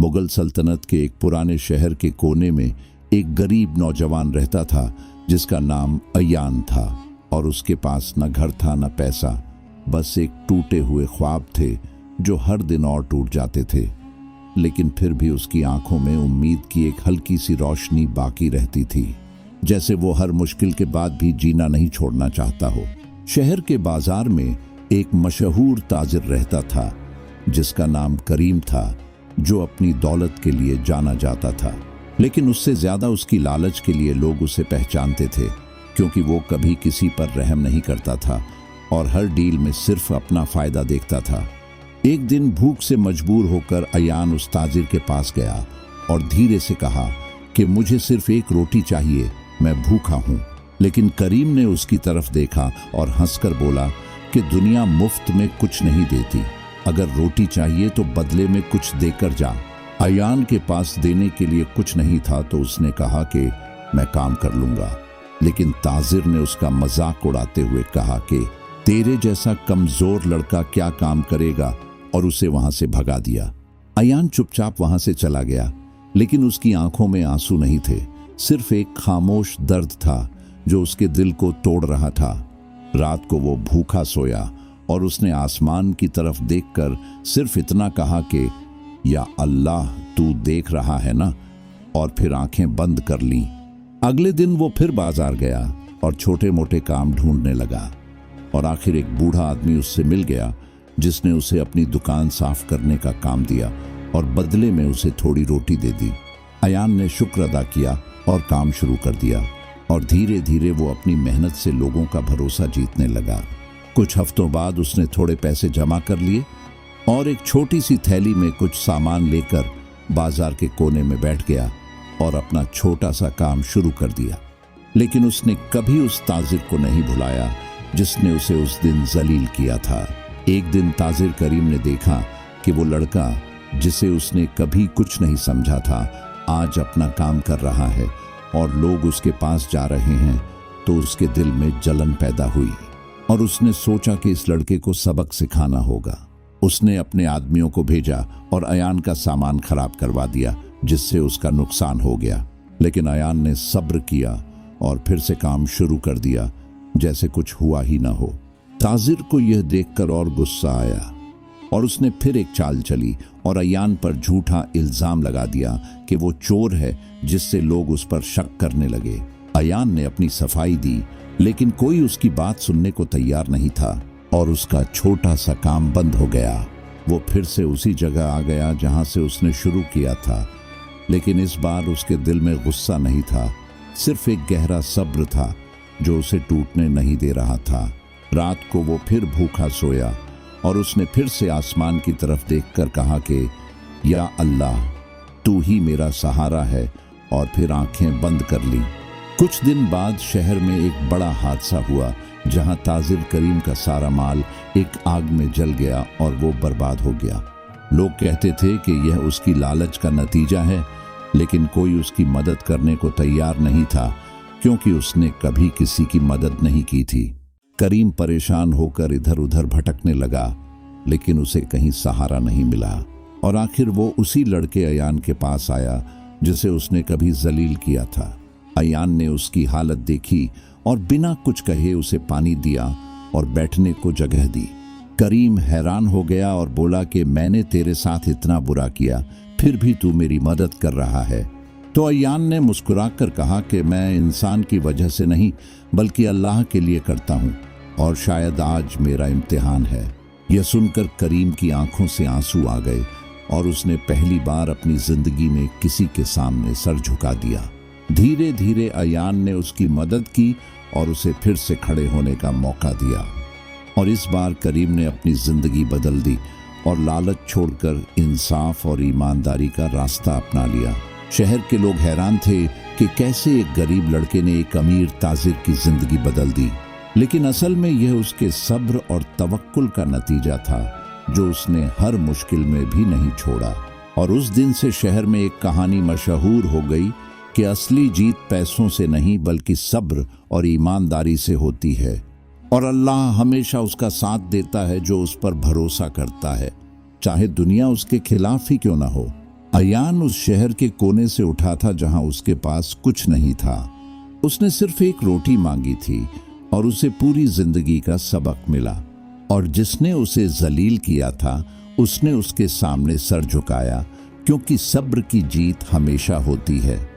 मुगल सल्तनत के एक पुराने शहर के कोने में एक गरीब नौजवान रहता था जिसका नाम अयान था, और उसके पास न घर था न पैसा, बस एक टूटे हुए ख्वाब थे जो हर दिन और टूट जाते थे। लेकिन फिर भी उसकी आंखों में उम्मीद की एक हल्की सी रोशनी बाकी रहती थी, जैसे वो हर मुश्किल के बाद भी जीना नहीं छोड़ना चाहता हो। शहर के बाजार में एक मशहूर ताजिर रहता था जिसका नाम करीम था, जो अपनी दौलत के लिए जाना जाता था। लेकिन उससे ज्यादा उसकी लालच के लिए लोग उसे पहचानते थे, क्योंकि वो कभी किसी पर रहम नहीं करता था और हर डील में सिर्फ अपना फायदा देखता था। एक दिन भूख से मजबूर होकर अयान उस ताजिर के पास गया और धीरे से कहा कि मुझे सिर्फ एक रोटी चाहिए, मैं भूखा हूँ। लेकिन करीम ने उसकी तरफ देखा और हंसकर बोला कि दुनिया मुफ्त में कुछ नहीं देती, अगर रोटी चाहिए तो बदले में कुछ देकर जा। अयान के पास देने के लिए कुछ नहीं था तो उसने कहा कि मैं काम कर लूंगा। लेकिन ताजिर ने उसका मजाक उड़ाते हुए कहा कि तेरे जैसा कमजोर लड़का क्या काम करेगा, और उसे वहां से भगा दिया। अयान चुपचाप वहां से चला गया, लेकिन उसकी आंखों में आंसू नहीं थे, सिर्फ एक खामोश दर्द था जो उसके दिल को तोड़ रहा था। रात को वो भूखा सोया और उसने आसमान की तरफ देखकर सिर्फ इतना कहा कि या अल्लाह, तू देख रहा है ना, और फिर आंखें बंद कर लीं। अगले दिन वो फिर बाजार गया और छोटे मोटे काम ढूंढने लगा, और आखिर एक बूढ़ा आदमी उससे मिल गया जिसने उसे अपनी दुकान साफ करने का काम दिया और बदले में उसे थोड़ी रोटी दे दी। अयान ने शुक्र अदा किया और काम शुरू कर दिया, और धीरे धीरे वो अपनी मेहनत से लोगों का भरोसा जीतने लगा। कुछ हफ्तों बाद उसने थोड़े पैसे जमा कर लिए और एक छोटी सी थैली में कुछ सामान लेकर बाजार के कोने में बैठ गया और अपना छोटा सा काम शुरू कर दिया। लेकिन उसने कभी उस ताजिर को नहीं भुलाया जिसने उसे उस दिन जलील किया था। एक दिन ताजिर करीम ने देखा कि वो लड़का जिसे उसने कभी कुछ नहीं समझा था आज अपना काम कर रहा है और लोग उसके पास जा रहे हैं, तो उसके दिल में जलन पैदा हुई और उसने सोचा कि इस लड़के को सबक सिखाना होगा। उसने अपने आदमियों को भेजा और अयान का सामान खराब करवा दिया, जिससे उसका नुकसान हो गया। लेकिन अयान ने सब्र किया और फिर से काम शुरू कर दिया जैसे कुछ हुआ ही ना हो। ताजिर को यह देखकर और गुस्सा आया और उसने फिर एक चाल चली और अयान पर झूठा इल्जाम लगा दिया कि वो चोर है, जिससे लोग उस पर शक करने लगे। अयान ने अपनी सफाई दी, लेकिन कोई उसकी बात सुनने को तैयार नहीं था और उसका छोटा सा काम बंद हो गया। वो फिर से उसी जगह आ गया जहां से उसने शुरू किया था, लेकिन इस बार उसके दिल में गुस्सा नहीं था, सिर्फ एक गहरा सब्र था जो उसे टूटने नहीं दे रहा था। रात को वो फिर भूखा सोया और उसने फिर से आसमान की तरफ देखकर कहा कि या अल्लाह, तू ही मेरा सहारा है, और फिर आंखें बंद कर ली। कुछ दिन बाद शहर में एक बड़ा हादसा हुआ जहां ताजिर करीम का सारा माल एक आग में जल गया और वो बर्बाद हो गया। लोग कहते थे कि यह उसकी लालच का नतीजा है, लेकिन कोई उसकी मदद करने को तैयार नहीं था, क्योंकि उसने कभी किसी की मदद नहीं की थी। करीम परेशान होकर इधर उधर भटकने लगा, लेकिन उसे कहीं सहारा नहीं मिला, और आखिर वो उसी लड़के अयान के पास आया जिसे उसने कभी जलील किया था। अयान ने उसकी हालत देखी और बिना कुछ कहे उसे पानी दिया और बैठने को जगह दी। करीम हैरान हो गया और बोला कि मैंने तेरे साथ इतना बुरा किया, फिर भी तू मेरी मदद कर रहा है। तो अयान ने मुस्कुराकर कहा कि मैं इंसान की वजह से नहीं, बल्कि अल्लाह के लिए करता हूँ, और शायद आज मेरा इम्तिहान है। यह सुनकर करीम की आंखों से आंसू आ गए और उसने पहली बार अपनी जिंदगी में किसी के सामने सर झुका दिया। धीरे धीरे अयान ने उसकी मदद की और उसे फिर से खड़े होने का मौका दिया, और इस बार करीम ने अपनी जिंदगी बदल दी और लालच छोड़कर इंसाफ और ईमानदारी का रास्ता अपना लिया। शहर के लोग हैरान थे कि कैसे एक गरीब लड़के ने एक अमीर ताजिर की जिंदगी बदल दी, लेकिन असल में यह उसके सब्र और तवक्कुल का नतीजा था, जो उसने हर मुश्किल में भी नहीं छोड़ा। और उस दिन से शहर में एक कहानी मशहूर हो गई कि असली जीत पैसों से नहीं, बल्कि सब्र और ईमानदारी से होती है, और अल्लाह हमेशा उसका साथ देता है जो उस पर भरोसा करता है, चाहे दुनिया उसके खिलाफ ही क्यों ना हो। अयान उस शहर के कोने से उठा था जहां उसके पास कुछ नहीं था। उसने सिर्फ एक रोटी मांगी थी और उसे पूरी जिंदगी का सबक मिला। और जिसने उसे जलील किया था उसने उसके सामने सर झुकाया, क्योंकि सब्र की जीत हमेशा होती है।